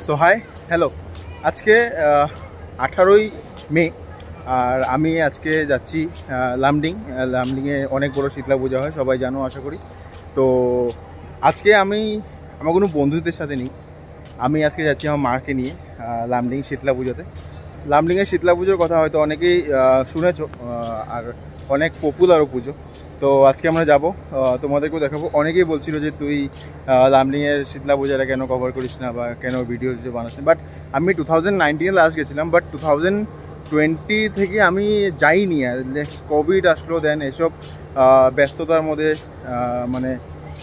So hi hello, আজকে 18ই মে আর আমি আজকে যাচ্ছি লামডিংয়ে অনেক বড় শীতলা পূজা হয়, সবাই জানো আশা করি। তো আজকে আমি আমার কোনো বন্ধুদের সাথে নেই, আমি আজকে যাচ্ছি আমার মাকে নিয়ে লামডিং শীতলা পুজোতে। লামডিংয়ের শীতলা পুজোর কথা হয়তো অনেকেই শুনেছো, আর অনেক পপুলারও পুজো। তো আজকে আমরা যাব, তোমাদেরকেও দেখাবো। অনেকেই বলছিল যে তুই লামডিংয়ের শীতলা পূজাটা কেন কভার করিস না বা কেন ভিডিও বানাস না, বাট আমি 2019 লাস্ট গেছিলাম, বাট 2020 থেকে আমি যাইনি। আর কোভিড আসলো, দেন এসব ব্যস্ততার মধ্যে মানে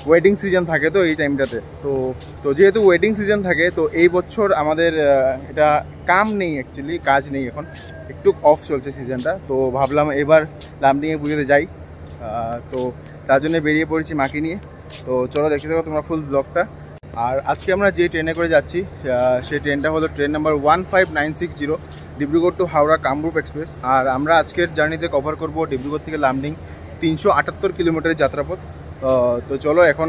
ওয়েডিং সিজন থাকে তো এই টাইমটাতে। তো যেহেতু ওয়েডিং সিজন থাকে, তো এই বছর আমাদের এটা কাম নেই, অ্যাকচুয়ালি কাজ নেই, এখন একটু অফ চলছে সিজনটা। তো ভাবলাম এবার লামডিংয়ে পুজোতে যাই, তো তার জন্য বেরিয়ে পড়েছি মাকে নিয়ে। তো চলো দেখতে থাকো তোমরা ফুল ব্লগটা। আর আজকে আমরা যে ট্রেনে করে যাচ্ছি সেই ট্রেনটা হলো train number 15960, Dibrugarh to Howrah Kamrup express. আর আমরা আজকের জার্নিতে কভার করব ডিব্রুগড় থেকে লামডিং 378 কিলোমিটারের যাত্রাপথ। তো চলো, এখন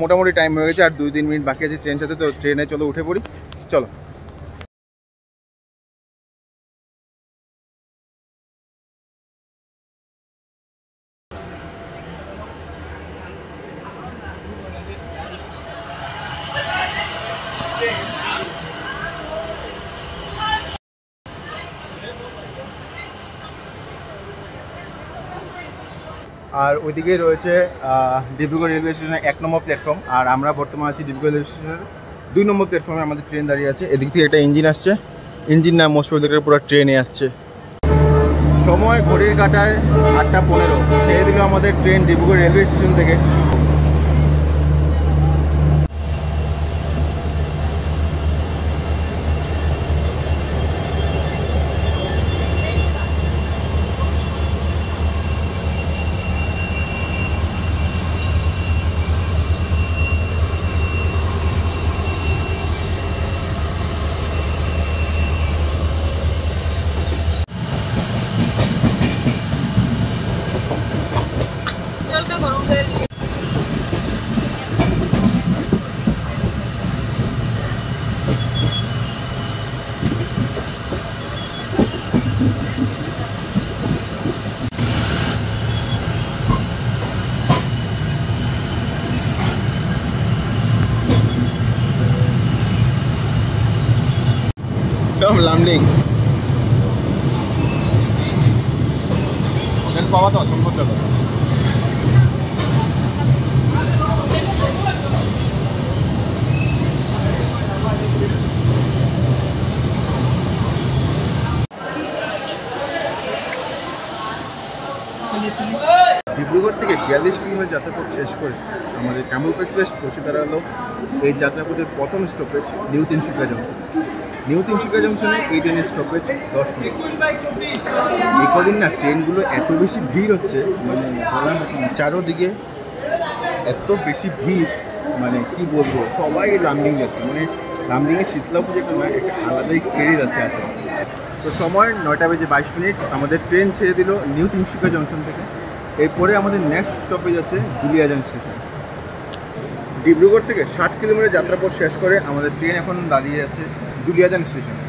মোটামুটি টাইম হয়ে গেছে, আর 2-3 মিনিট বাকি আছে ট্রেন সাথে। তো ট্রেনে চলো উঠে পড়ি, চলো। আর ওইদিকে রয়েছে ডিব্রুগড় রেলওয়ে স্টেশনের 1 নম্বর প্ল্যাটফর্ম, আর আমরা বর্তমানে আছি ডিব্রুগড় রেলওয়ে স্টেশনের 2 নম্বর প্ল্যাটফর্মে। আমাদের ট্রেন দাঁড়িয়ে আছে, এদিক থেকে একটা ইঞ্জিন আসছে, ইঞ্জিন না মোস্ট প্রবলি পুরো ট্রেনে আসছে। সময় ঘড়ির কাঁটায় 8:15, ছেড়ে দিল আমাদের ট্রেন ডিব্রুগড় রেলওয়ে স্টেশন থেকে। লামডিং হোটেল পাওয়া তো অসম্ভব ব্যাপার। ডিব্রুগড় থেকে 42 কিলোমিটার যাত্রাপথ শেষ করে আমাদের কামরূপ এক্সপ্রেস পৌঁছে দাঁড়ালো এই যাত্রাপথের প্রথম stoppage new Tinsukia junction. New Tinsukia জংশনে এই ট্রেনের স্টপেজ 10 মিনিট। এই কদিন না ট্রেনগুলো এত বেশি ভিড় হচ্ছে, মানে বলার চারোদিকে এত বেশি ভিড়, মানে কি বলবো, সবাই লামডিং যাচ্ছে। মানে লামডিংয়ের শীতলা পুজোটা না একটা আলাদাই ক্রেজ আছে আসলে। তো সময় 9:22, আমাদের ট্রেন ছেড়ে দিল নিউ তিনসুকিয়া জংশন থেকে। এরপরে আমাদের নেক্সট স্টপেজ আছে দুলিয়াজান স্টেশন। ডিব্রুগড় থেকে 60 কিলোমিটার যাত্রাপথ শেষ করে আমাদের ট্রেন এখন দাঁড়িয়ে আছে দুলিয়াজান স্টেশনে।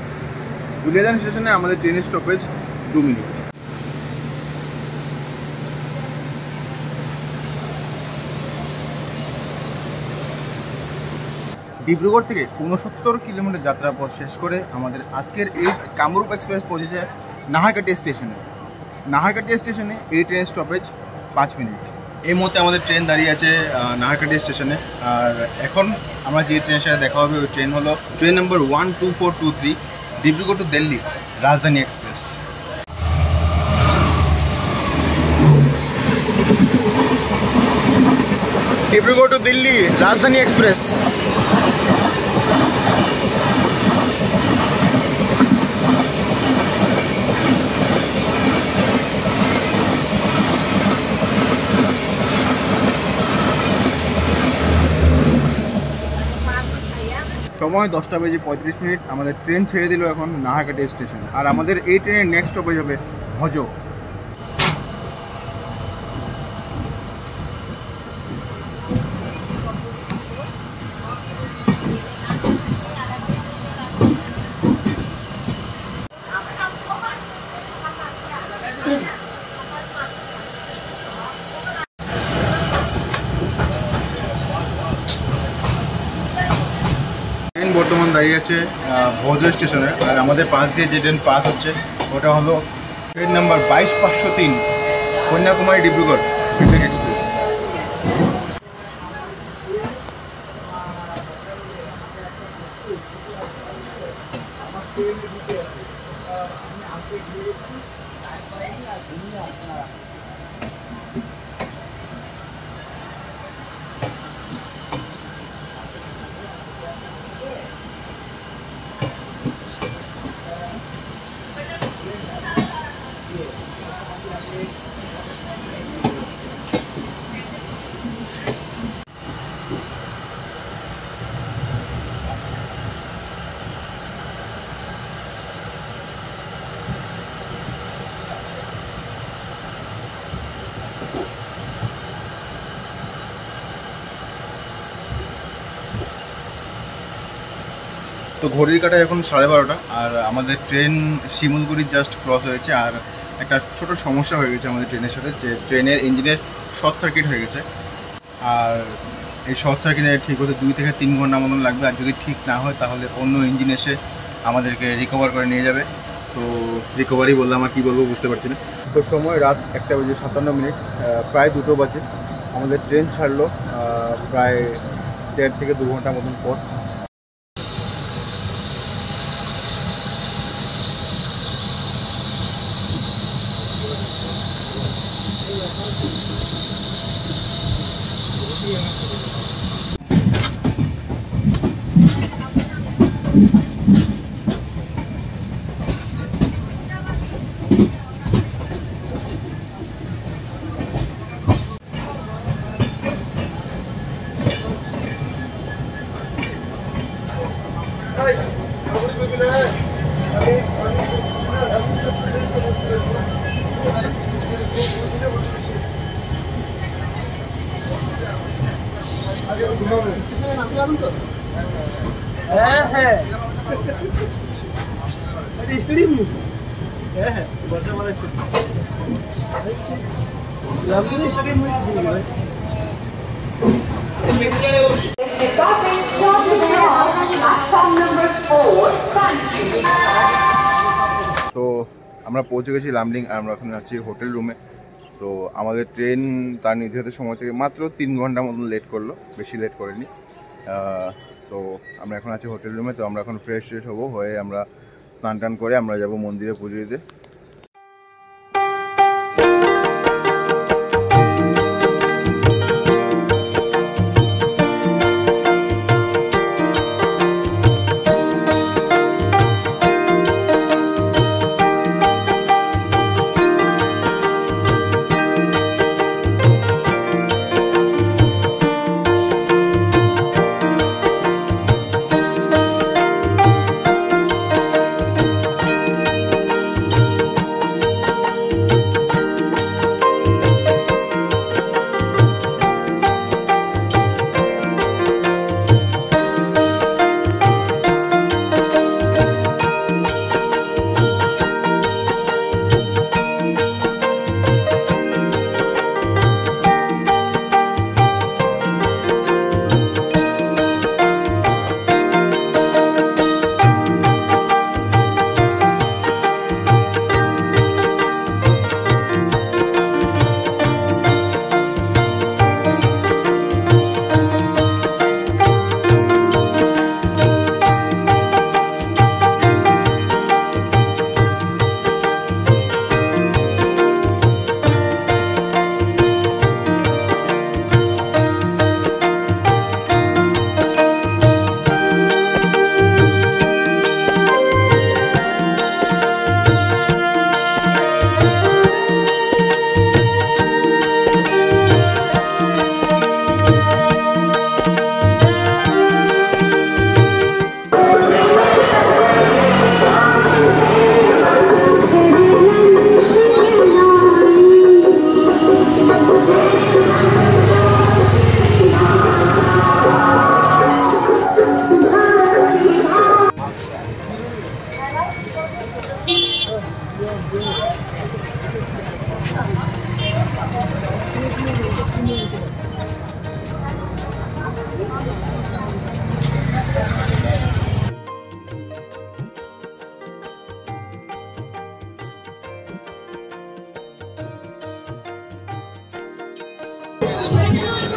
দুলিয়াজান স্টেশনে আমাদের ট্রেনের স্টপেজ 2 মিনিট। ডিব্রুগড় থেকে 69 কিলোমিটার যাত্রাপথ শেষ করে আমাদের আজকের এই কামরূপ এক্সপ্রেস পৌঁছেছে নাহারকাটিয়া স্টেশনে। নাহারকাটিয়া স্টেশনে এই ট্রেন স্টপেজ 5 মিনিট। এই মুহূর্তে আমাদের ট্রেন দাঁড়িয়ে আছে নাহারকাটিয়া স্টেশনে। আর এখন আমরা যে ট্রেনের সাথে দেখা হবে ওই ট্রেন হলো train number 12423, Dibrugarh to Delhi Rajdhani express. Dibrugarh to Delhi Rajdhani express. সময় 10:35, আমাদের ট্রেন ছেড়ে দিল এখন নাহারকাটিয়া স্টেশন। আর আমাদের এই ট্রেনের নেক্সট স্টপেজ হবে ভজ। দাঁড়িয়ে আছে ভোজ স্টেশনে, আর আমাদের পাশ দিয়ে যে ট্রেন পাস হচ্ছে ওটা হলো train number 22-503 Kanyakumari Dibrugarh village express. তো ঘড়ির কাঁটায় এখন 12:30, আর আমাদের ট্রেন শিমুলগুড়ি জাস্ট ক্রস হয়েছে। আর একটা ছোট সমস্যা হয়ে গেছে আমাদের ট্রেনের সাথে, যে ট্রেনের ইঞ্জিনের শর্ট সার্কিট হয়ে গেছে। আর এই শর্ট সার্কিটে ঠিক হতে 2 থেকে 3 ঘন্টা মতন লাগবে, আর যদি ঠিক না হয় তাহলে অন্য ইঞ্জিন এসে আমাদেরকে রিকভার করে নিয়ে যাবে। তো রিকভারি বললে আমার কী বলবো বুঝতে পারছি না। তো সময় রাত 1:57, প্রায় 2টো বাজে। আমাদের ট্রেন ছাড়লো প্রায় 1.5 থেকে 2 ঘন্টা মতন পর। তো আমরা পৌঁছে গেছি লামডিং, আর আমরা এখন যাচ্ছি হোটেল রুমে। তো আমাদের ট্রেন তার নির্ধারিত সময় থেকে মাত্র 3 ঘন্টা মতন লেট করলো, বেশি লেট করেনি। তো আমরা এখন আছি হোটেল রুমে। তো আমরা এখন ফ্রেশ হবো, হয়ে আমরা স্নান টান করে আমরা যাব মন্দিরে পুজো দিতে।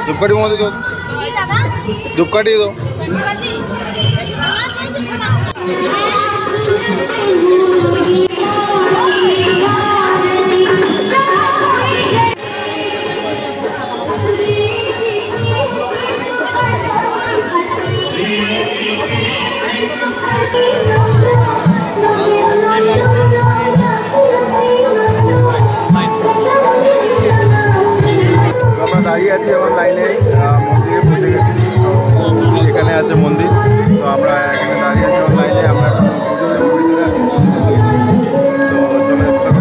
ধূপকাঠির মধ্যে তো ধূপকাঠি তো আমরা দাঁড়িয়ে আছি আমার লাইনে মন্দিরে পৌঁছে গেছি। তো এখানে আছে মন্দির, তো আমরা এখানে দাঁড়িয়ে আছি আমার লাইনে। আমরা পুজোর ভিতরে আছি, তো চলে আসলাম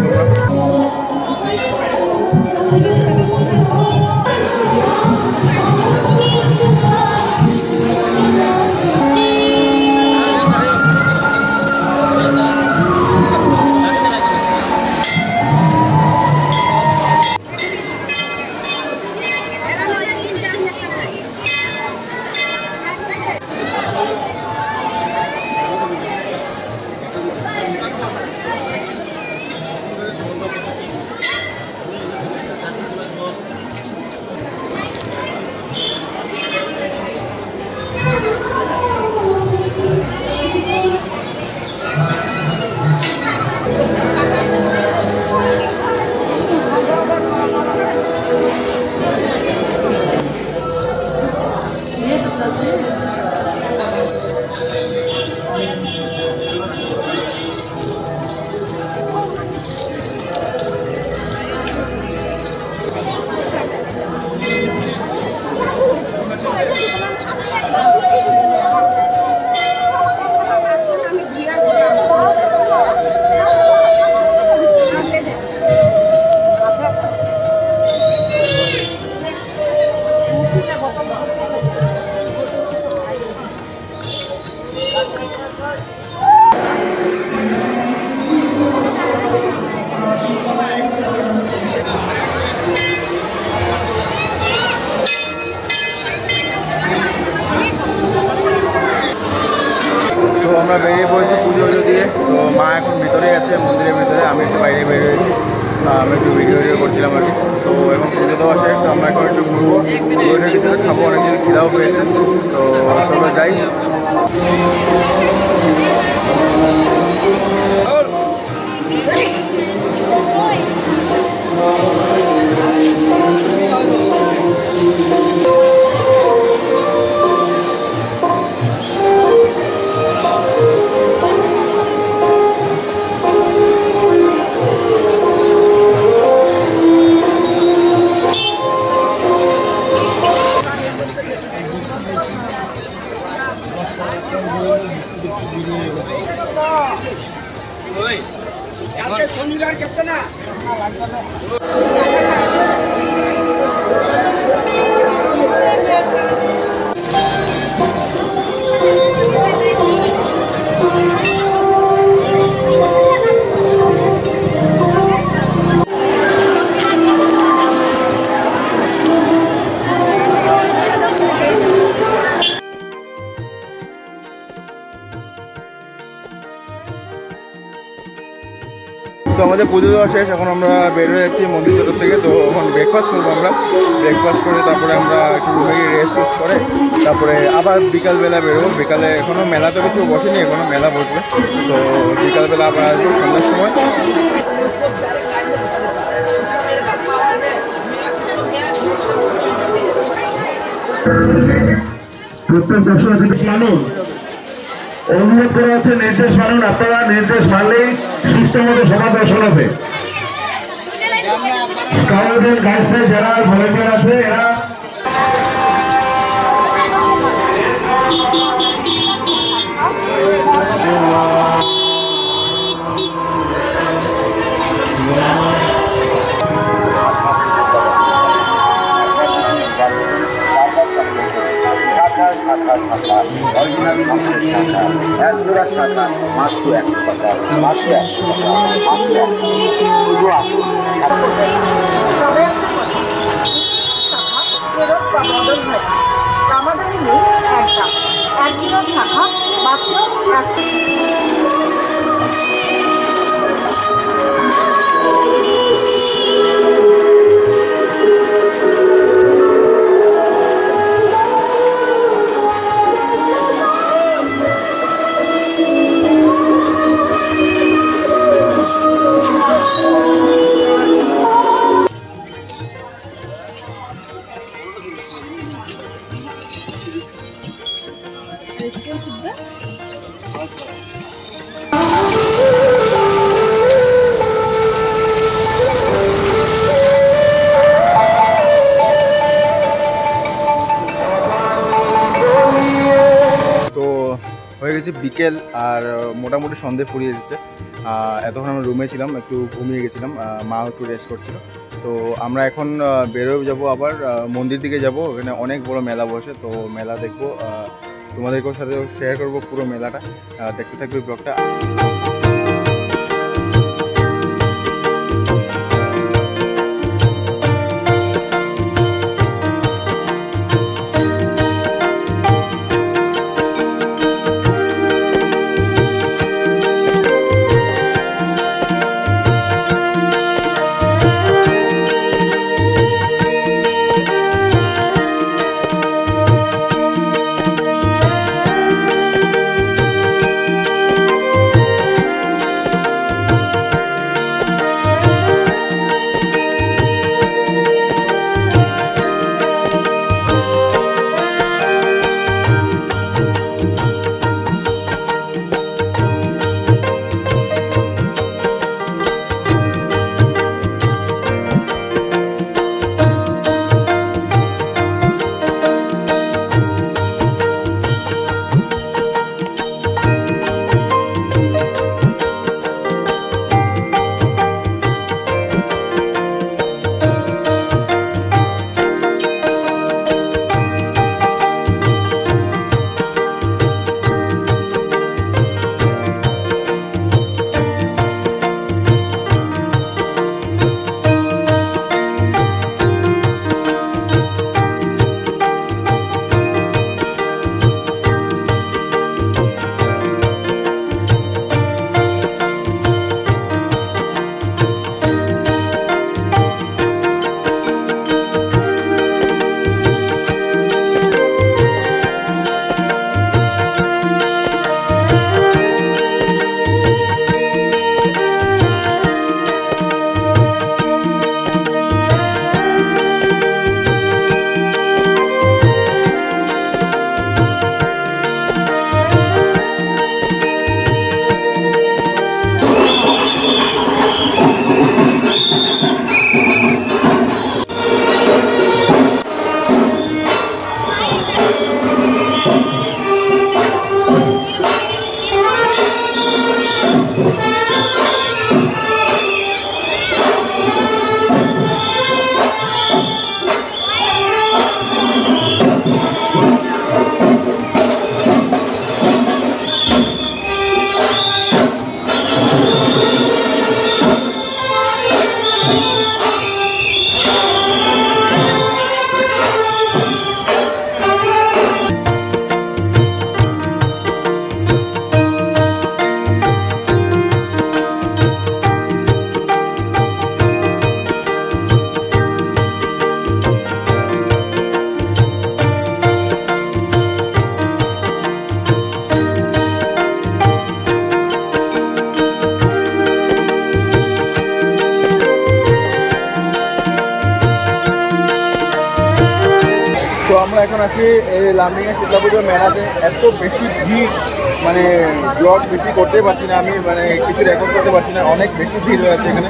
আমরা বেরিয়ে পড়েছি পুজো দিয়ে। তো মা এখন ভিতরে আছে মন্দিরের ভিতরে, আমি একটু বাইরে বেরিয়েছি, আমি একটু ভিডিও করছিলাম আর কি। তো এবং পুজো দেওয়া শেষ, তো আমরা এখন একটু ঘুরবো, পুজোর ভিতরে খাবো, অনেকদিন খিদাও পেয়েছে। তো আমরা যাই। শনিবার গেছে না তো আমাদের পুজো দেওয়া শেষ, এখন আমরা বের হয়ে যাচ্ছি মন্দির চত্বর থেকে। তো এখন ব্রেকফাস্ট করবো আমরা, ব্রেকফাস্ট করে তারপরে আমরা একটু রুমে গিয়ে রেস্ট করে তারপরে আবার বিকালবেলা বেরোবো। বিকালে এখনও মেলা তো কিছু বসেনি, এখনও মেলা বসবে। তো বিকালবেলা আবার আসবো সন্ধ্যার সময়। প্রত্যেক দর্শনার্থীদের মানুষ অনুরোধ করা হচ্ছে নির্দেশ মানুন, আপনারা নির্দেশ মানলেই সুস্থ মতো সভা দর্শন হবে। স্কাউট গাইডসে যারা ভলেন্টিয়ার আছে এরা আমাদের একটা শাখা মাত্র তেল ছিটবে। তো হয়ে গেছে বিকেল, আর মোটামুটি সন্ধে ফুরিয়ে এসেছে। এতক্ষণ আমরা রুমে ছিলাম, একটু ঘুমিয়ে গেছিলাম, মা একটু রেস্ট করছিল। তো আমরা এখন বেরোয় যাব, আবার মন্দির দিকে যাব। ওখানে অনেক বড় মেলা বসে, তো মেলা দেখবো, তোমাদেরকেও সাথে শেয়ার করবো পুরো মেলাটা। দেখতে থাকবে ব্লগটা। তো আমরা এখন আছি এই লামডিংয়ের শীতলা পুজোর মেলাতে। এত বেশি ভিড়, মানে ব্লগ বেশি করতে পারছি না আমি, মানে কিছু রেকর্ড করতে পারছি না, অনেক বেশি ভিড় হয়েছে এখানে।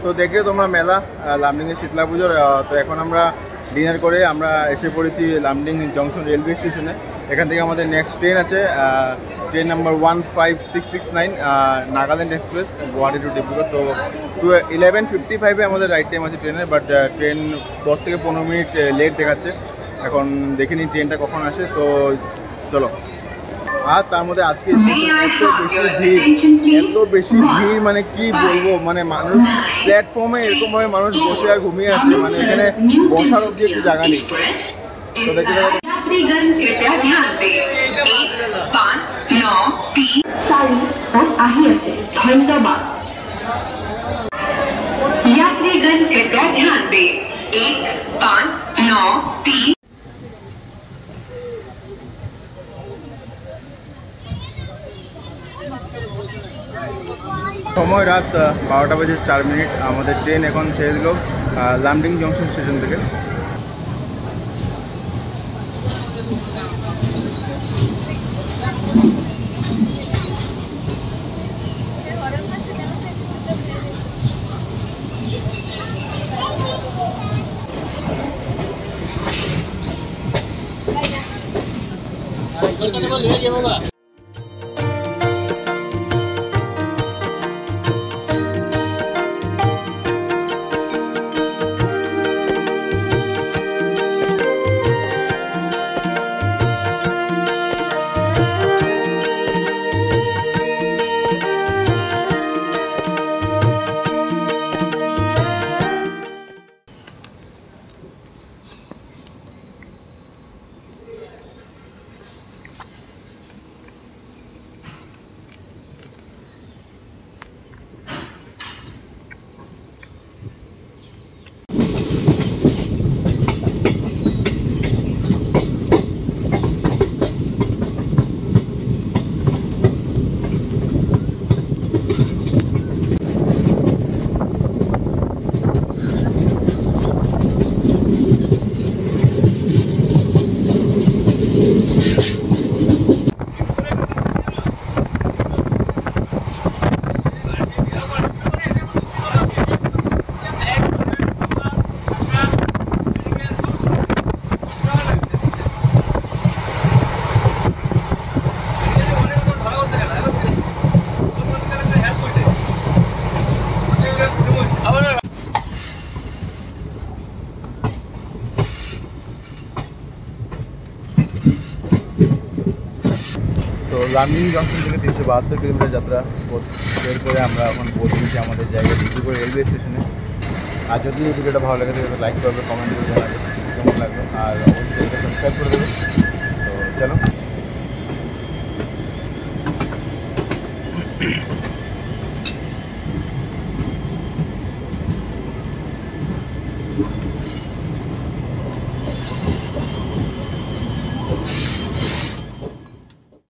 তো দেখলে তোমরা মেলা লামডিংয়ের শীতলা পুজোর। তো এখন আমরা ডিনার করে আমরা এসে পড়েছি লামডিং জংশন রেলওয়ে স্টেশনে। এখান থেকে আমাদের নেক্সট ট্রেন আছে, train number 15669 Nagaland express Guwahati to Dibrugarh. তো 11:55 আমাদের রাইট টাইম আছে ট্রেনের, বাট ট্রেন 10 থেকে 15 মিনিট লেট দেখাচ্ছে। এখন দেখিনি ট্রেনটা কখন আসে, তো চলো। আর তার মধ্যে আজকে এত বেশি ভিড় মানে কি বলবো, মানে মানুষ প্ল্যাটফর্মে এরকমভাবে মানুষ বসে আর ঘুমিয়ে আছে, মানে এখানে বসার অব্দি একটু জায়গা নেই। তো দেখতে আহি আছে, ধন্যবাদ। यात्रीगण कृपया ध्यान दें, 1593। সময় রাত 12:04। আমাদের ট্রেন এখন ছেড়ে দিল লামডিং জংশন স্টেশন থেকে। তো লামডিং জংশন থেকে 372 কিলোমিটার যাত্রা বের করে আমরা এখন পৌঁছে গেছি আমাদের জায়গায় ডিব্রুগড় রেলওয়ে স্টেশনে। আর যদি এই ভিডিওটা ভালো লাগে তাহলে লাইক করবে, কমেন্ট করে জানাবে কেমন লাগলো, আর অবশ্যই সাবস্ক্রাইব করে দেবে। তো চলো।